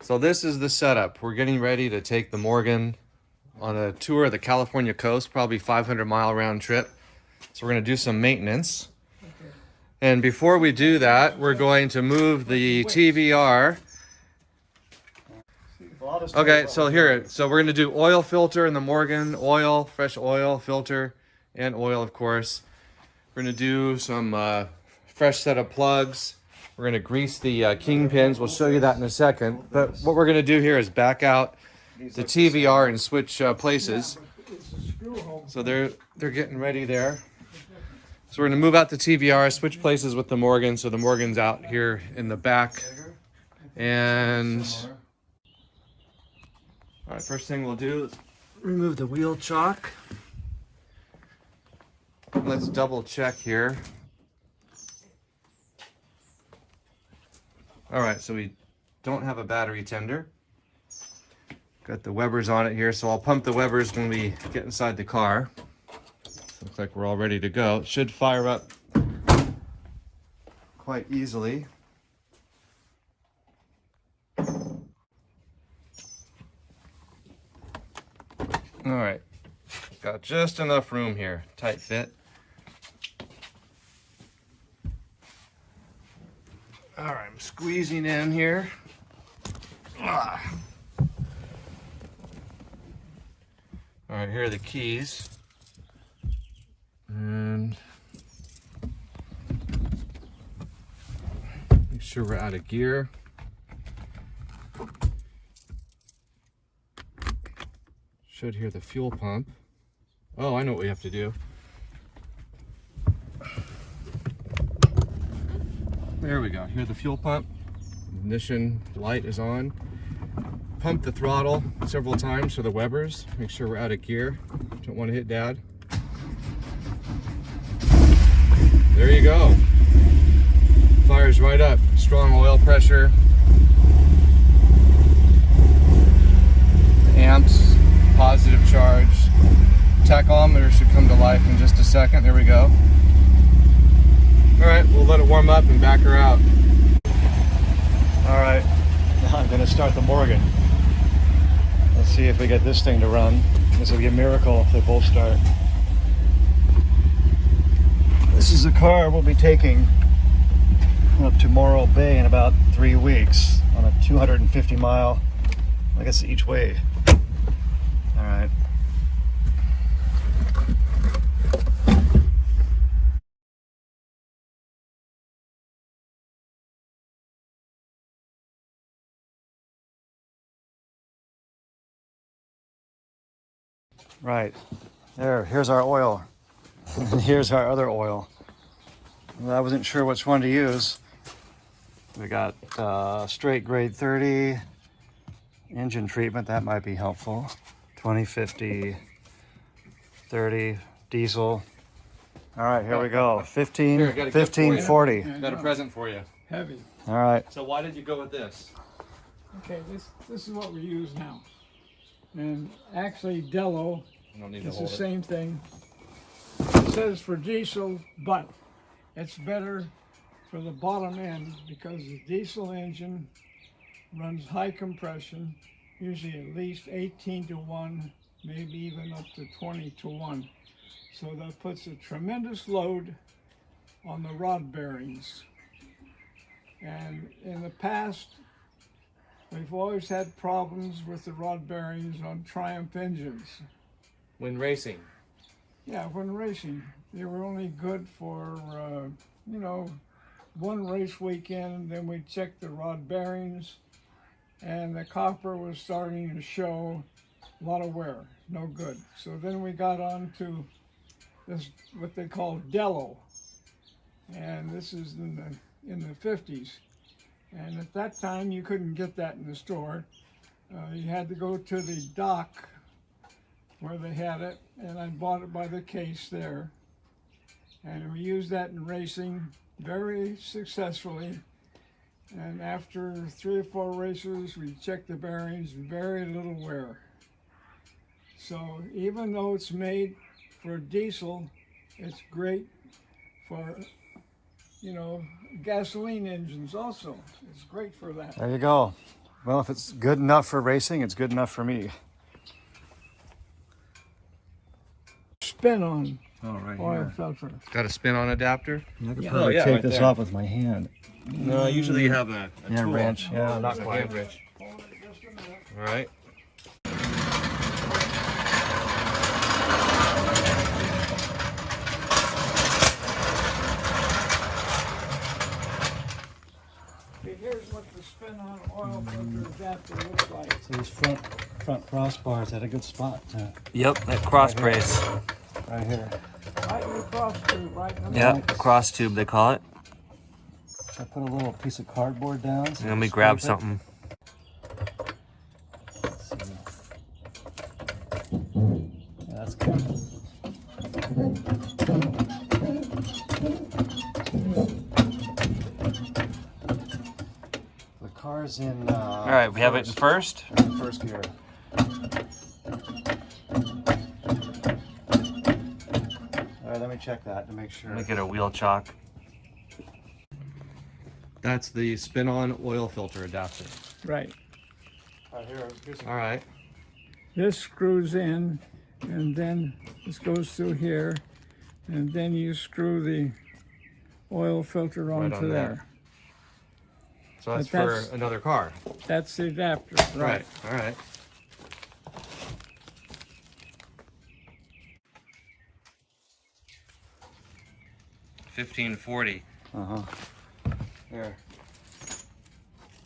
So this is the setup. We're getting ready to take the Morgan on a tour of the California coast, probably 500-mile round trip. So we're going to do some maintenance. And before we do that, we're going to move the TVR. Okay, so here, so we're going to do oil filter in the Morgan, oil, fresh oil filter, and oil, of course. We're going to do some fresh set of plugs. We're going to grease the kingpins. We'll show you that in a second. But what we're going to do here is back out the TVR and switch places. So they're getting ready there. So we're going to move out the TVR, switch places with the Morgan. So the Morgan's out here in the back. And all right, first thing we'll do is remove the wheel chock. Let's double check here. All right, so we don't have a battery tender. Got the Webers on it here, so I'll pump the Webers when we get inside the car. Looks like we're all ready to go. It should fire up quite easily. All right, got just enough room here, tight fit. All right, I'm squeezing in here. Ah. All right, here are the keys. And make sure we're out of gear. Should hear the fuel pump. Oh, I know what we have to do. There we go. Hear the fuel pump. Ignition light is on. Pump the throttle several times for the Webers. Make sure we're out of gear. Don't want to hit Dad. There you go. Fires right up. Strong oil pressure. Amps, positive charge. Tachometer should come to life in just a second. There we go. All right, we'll let it warm up and back her out. All right, now I'm going to start the Morgan. Let's see if we get this thing to run. This will be a miracle if they both start. This is a car we'll be taking up to Morro Bay in about 3 weeks on a 250 mile, I guess each way. All right. Right, here's our oil, and here's our other oil. Well, I wasn't sure which one to use. We got straight grade 30, engine treatment, that might be helpful. 2050, 30, diesel. All right, here we go, 1540. Got a present for you. Heavy. All right. So why did you go with this? Okay, this is what we use now. And actually Dello I don't need to is the hold it. same thing. It says for diesel, but it's better for the bottom end because the diesel engine runs high compression, usually at least 18-to-1, maybe even up to 20-to-1. So that puts a tremendous load on the rod bearings. And in the past, we've always had problems with the rod bearings on Triumph engines. When racing. Yeah, when racing, they were only good for, one race weekend, then we'd check the rod bearings, and the copper was starting to show a lot of wear, no good. So then we got on to this, what they call Dello, and this is in the 50s. And at that time, you couldn't get that in the store. You had to go to the dock where they had it, and I bought it by the case there. And we used that in racing very successfully. And after 3 or 4 races, we checked the bearings, very little wear. So even though it's made for diesel, it's great for, gasoline engines also. It's great for that. There you go. Well, if it's good enough for racing, it's good enough for me. Spin on Oh, right oil filter. Got a spin-on adapter. I could Yeah. probably yeah, take right this there. off with my hand. No, usually you have a Yeah, tool. wrench. Yeah, not A quite. hand wrench. Hold it just a minute. All right. Okay, here's what the spin-on oil filter adapter looks like. So these front crossbars had a good spot to, Yep, that cross brace. right here. Right in the cross tube, right in the Yep, cross tube they call it. So I put a little piece of cardboard down. So Let me you grab scrape it. something. Let's see. Yeah, that's good. The car's in. All right, we have it in first. First gear. All right, let me check that to make sure. Let me get a wheel chock. That's the spin-on oil filter adapter. Right. Here's All right. This screws in, and then this goes through here, and then you screw the oil filter Right onto on there. there. So that's But that's- for another car. That's the adapter. Right. All right. $15.40. Uh-huh. There.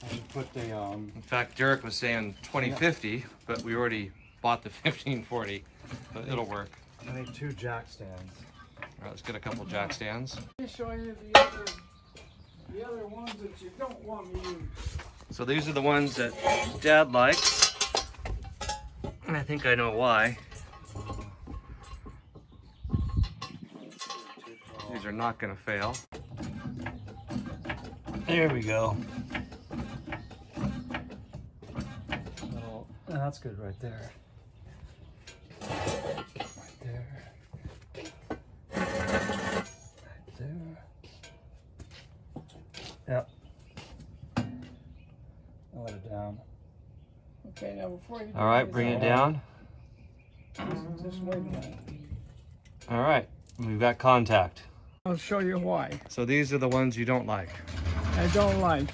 I should put the In fact, Derek was saying 2050, but we already bought the 1540. But it'll work. I need 2 jack stands. All right, let's get a couple jack stands. Let me show you the other ones that you don't want to use. So these are the ones that Dad likes. And I think I know why. These are not going to fail. There we go. Little, that's good right there. Right there. Right there. Yep. I'll let it down. Okay, now before you do All right, bring it down. Just wait a minute. All right, we've got contact. I'll show you why. So these are the ones you don't like. I don't like.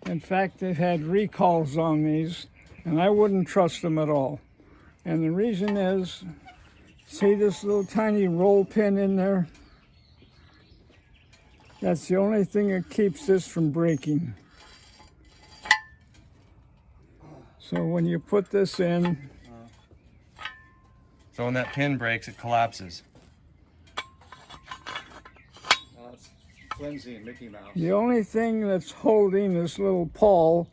In fact, they've had recalls on these, and I wouldn't trust them at all. And the reason is, see this little tiny roll pin in there? That's the only thing that keeps this from breaking. So when you put this in, So when that pin breaks, it collapses. That's flimsy and Mickey Mouse. the only thing that's holding this little pawl,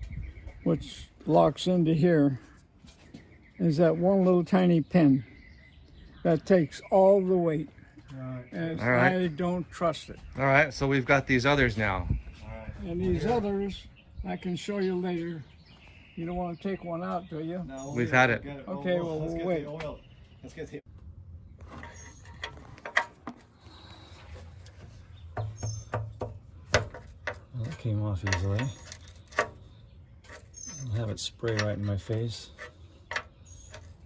which locks into here, is that one little tiny pin. That takes all the weight. Right. And All right. I don't trust it. All right, so we've got these others now. And these others, I can show you later. You don't want to take one out, do you? No, We've had it. Okay, well, let's we'll get wait. the oil. Let's get the. Well, that came off easily. I'll have it spray right in my face.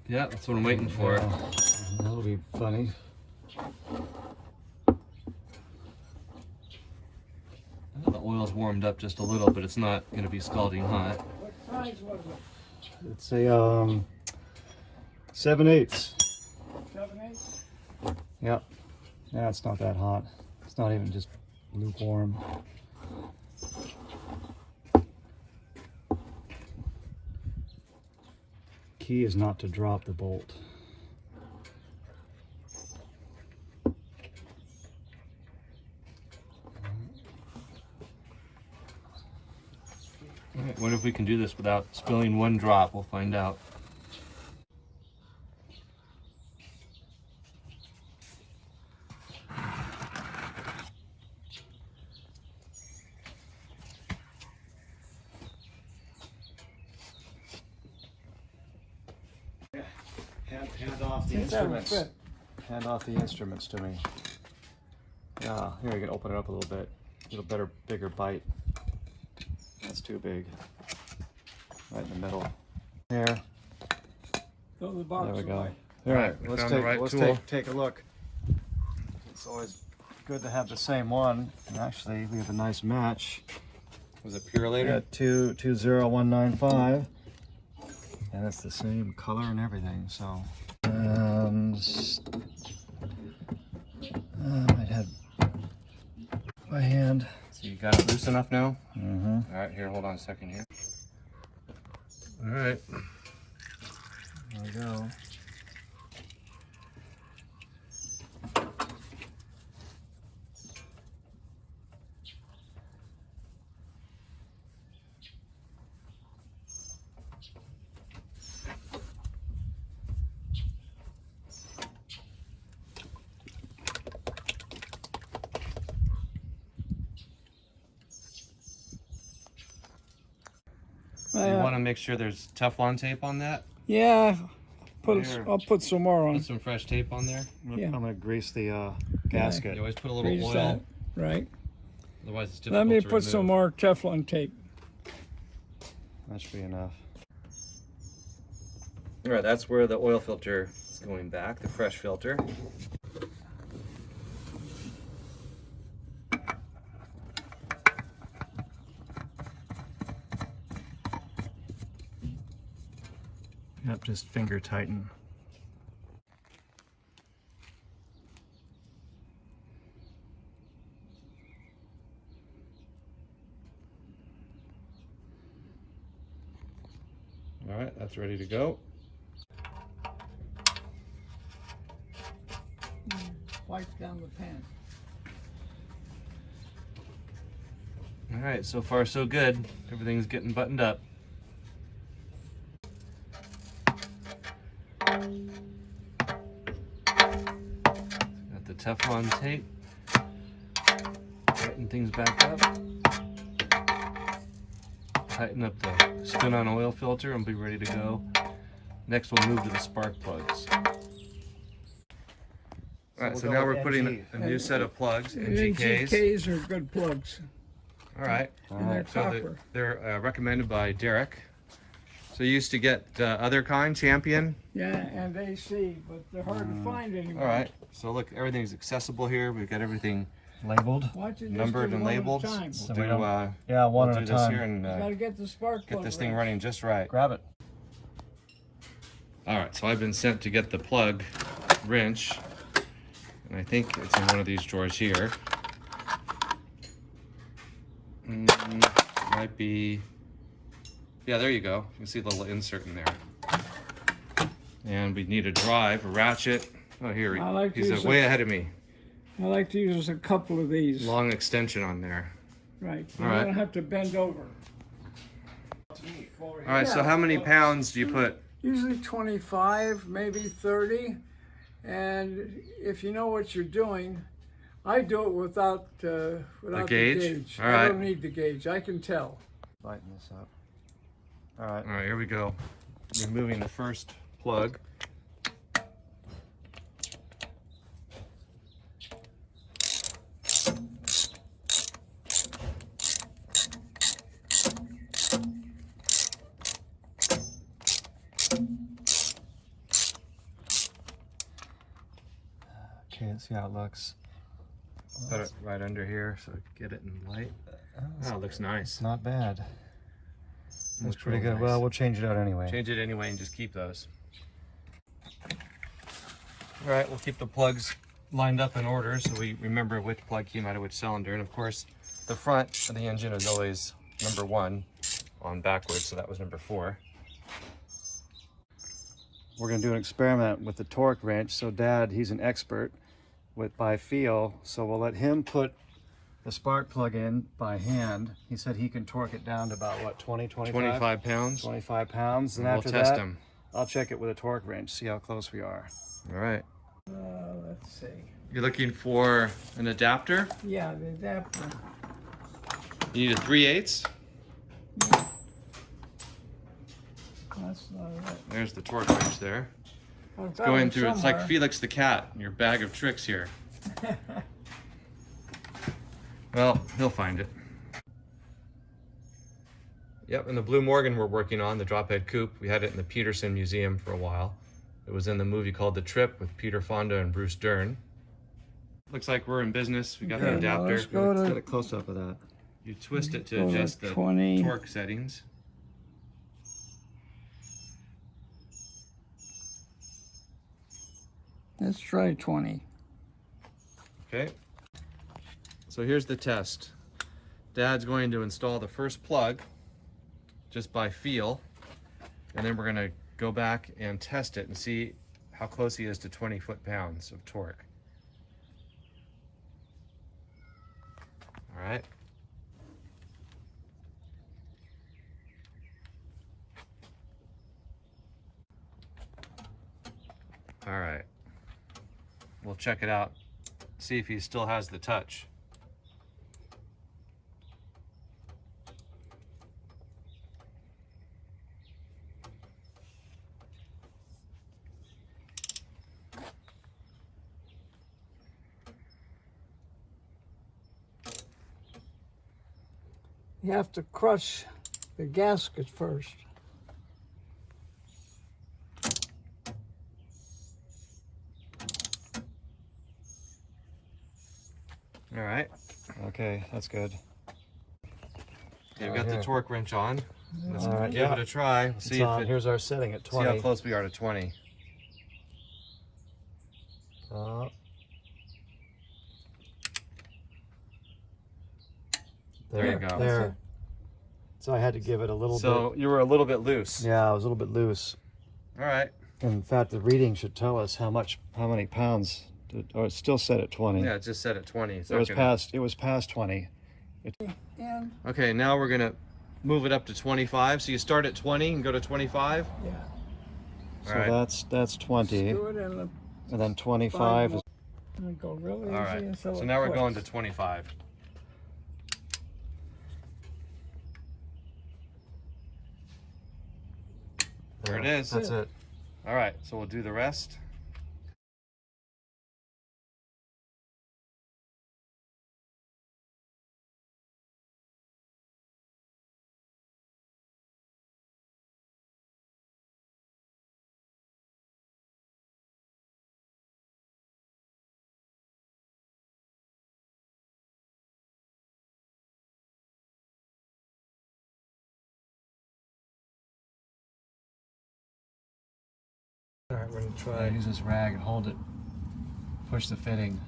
Yeah, that's what I'm waiting for. Yeah, that'll be funny. The oil's warmed up just a little, but it's not going to be scalding hot. What size was it? It's a 7/8. 7/8? Yep. Yeah, it's not that hot. It's not even just lukewarm. Key is not to drop the bolt. All right, what if we can do this without spilling one drop? We'll find out. Hand off the Think that would instruments. fit. Hand off the instruments to me. Yeah, here you can open it up a little bit. A little better, bigger bite. That's too big. right in the middle. Here. Throw the box There we go. away. All right, we let's found the take right let's tool. take a look. It's always good to have the same one. And actually, we have a nice match. Was it We Purolator? got 20195, and it's the same color and everything. So, and I might have my hand. So you got it loose enough now? Mm-hmm. All right, here, hold on a second here. All right. There we go. You want to make sure there's Teflon tape on that. Yeah, Here. I'll put some more on. Put some fresh tape on there. Yeah. I'm gonna grease the gasket. You always put a little Grease oil, that, right? otherwise it's difficult Let me to put some remove. more Teflon tape. That should be enough. All right, that's where the oil filter is going back, the fresh filter. Yep, just finger tighten. All right, that's ready to go. Wipe down the pan. All right, so far so good. Everything's getting buttoned up. Got the Teflon tape. Tighten things back up. Tighten up the spin-on oil filter and be ready to go. Next we'll move to the spark plugs. All right, so we'll now go we're with putting NG. a new set of plugs, NGKs. NGKs are good plugs. All right. And they're So copper. they're recommended by Derek. So you used to get other kind, Champion. Yeah, and AC, but they're hard to find anymore. All right. So look, everything's accessible here. We've got everything Labeled. Watch it just numbered do and one at a labeled. time. So We'll we do, don't- Yeah, one we'll at do a this time. here and You gotta get the spark plug get this thing right. running just right. Grab it. All right. So I've been sent to get the plug wrench, and I think it's in one of these drawers here. Might be. Yeah, there you go. You can see the little insert in there. And we need a drive, a ratchet. Oh, here, I like to he's use way a- ahead of me. I like to use a couple of these. Long extension on there. Right. You All right. don't have to bend over. All right, so how many pounds do you put? Usually 25, maybe 30. And if you know what you're doing, I do it without the gauge? gauge. All I right. don't need the gauge. I can tell. Lighten this up. All right. All right, here we go. Removing the first plug. Okay, let's see how it looks. Put it right under here so get it in light. Oh, it looks nice. It's not bad. Looks pretty real good. nice. Well, we'll change it out anyway. Change it anyway and just keep those. All right, we'll keep the plugs lined up in order so we remember which plug came out of which cylinder. And of course, the front of the engine is always number 1 on backwards, so that was number 4. We're gonna do an experiment with the torque wrench. So Dad, he's an expert by feel, so we'll let him put the spark plug in by hand. He said he can torque it down to about what, 20, 25? 25 pounds. 25 pounds. And We'll after test that, them. I'll check it with a torque wrench, see how close we are. All right. Let's see. You're looking for an adapter. Yeah, the adapter. You need a 3/8. That's not it. There's the torque wrench there. I've got Going one through, it's like somewhere. Felix the cat, your bag of tricks here. Well, he'll find it. Yep, and the Blue Morgan we're working on, the drop head coupe, we had it in the Peterson Museum for a while. It was in the movie called The Trip with Peter Fonda and Bruce Dern. Looks like we're in business. We got the Okay, now adapter. let's go Get to a close up of that. You twist it to Go to adjust the 20. torque settings. Let's try 20. Okay. So here's the test. Dad's going to install the first plug just by feel, and then we're going to go back and test it and see how close he is to 20 foot-pounds of torque. All right. All right. We'll check it out, see if he still has the touch. You have to crush the gasket first. All right. Okay, that's good. Okay, we've got the torque wrench on. Let's All right, give yeah. it a try. It's See if on. it, Here's our setting at see how 20. close we are to 20. There you go. There. So I had to give it a little So you were a little bit loose. bit. Yeah, I was a little bit loose. All right. In fact, the reading should tell us how many pounds. Oh, it's still set at 20. Yeah, it just set at 20. It's It was not gonna- past 20. And, Okay, now we're gonna move it up to 25. So you start at 20 and go to 25. yeah, So All right. that's 20, do it in the, and then 25 is and go really easy All right. until So it now we're clicks. going to 25. There it is. That's it. All right, so we'll do the rest. All right, we're gonna try. Use this rag and hold it. Push the fitting.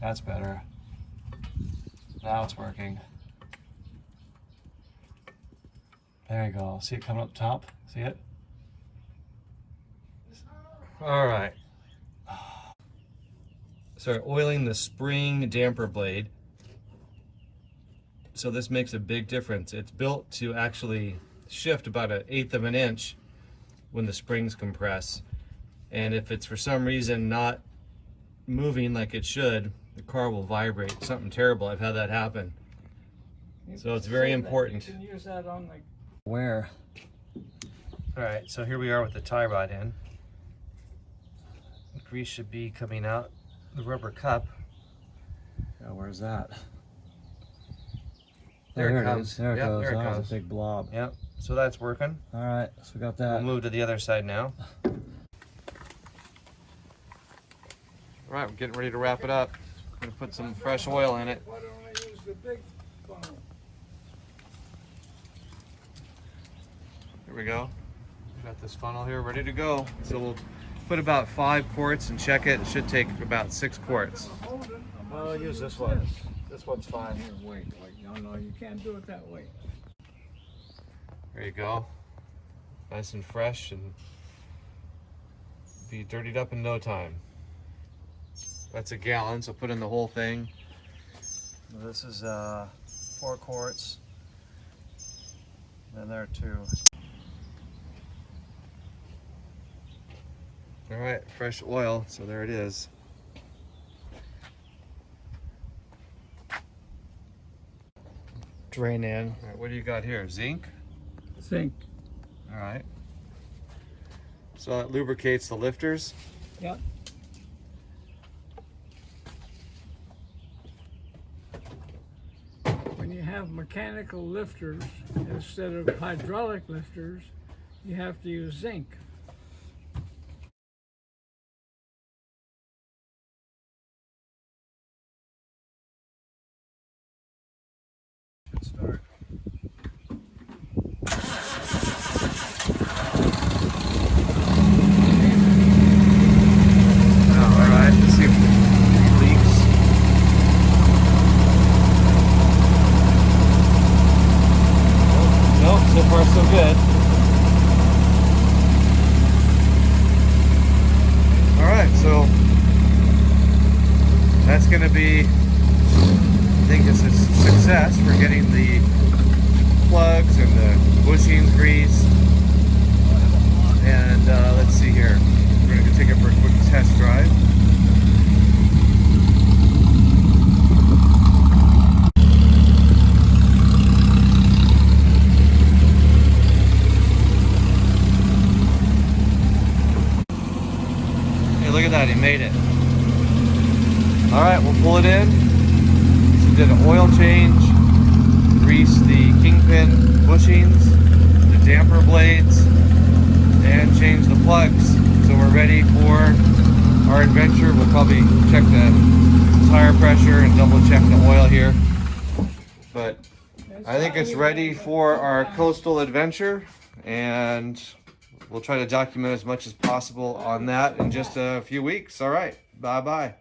That's better. Now it's working. There you go. See it coming up top? See it? All right. So oiling the spring damper blade. So this makes a big difference. It's built to actually shift about 1/8 of an inch when the springs compress. And if it's for some reason not moving like it should, the car will vibrate. Something terrible. I've had that happen. So it's very important. You can use that on the Where? All right, so here we are with the tie rod in. The grease should be coming out the rubber cup. Yeah, where's that? There it There it comes. is. There it Yep, goes. there it That was comes. a big blob. Yep, so that's working. All right, so we got We'll that. move to the other side now. All right, we're getting ready to wrap it up. Gonna put some fresh oil in it. Why don't I use the big funnel? Here we go. Got this funnel here ready to go. So we'll put about 5 quarts and check it. It should take about 6 quarts. Hold it. I'll use this one. This one's fine. Here, wait, no, you can't do it that way. There you go. Nice and fresh and be dirtied up in no time. That's a gallon, so put in the whole thing. This is 4 quarts. And there are 2. All right, fresh oil, so there it is. Drain in. All right, what do you got here? Zinc? Zinc. All right. So that lubricates the lifters. Yeah. When you have have mechanical lifters instead of hydraulic lifters, you have to use zinc. Good start. Oh, all right, let's see if it leaks. Nope, so far so good. All right, so that's going to be, I think it's a success. We're getting the plugs and the bushings greased. And let's see here. We're going to go take it for a quick test drive. Hey, look at that, he made it. All right, we'll pull it in. So did an oil change, greased the kingpin bushings, the damper blades, and changed the plugs. So we're ready for our adventure. We'll probably check the tire pressure and double check the oil here. But I think it's ready for our coastal adventure, and we'll try to document as much as possible on that in just a few weeks. All right, bye-bye.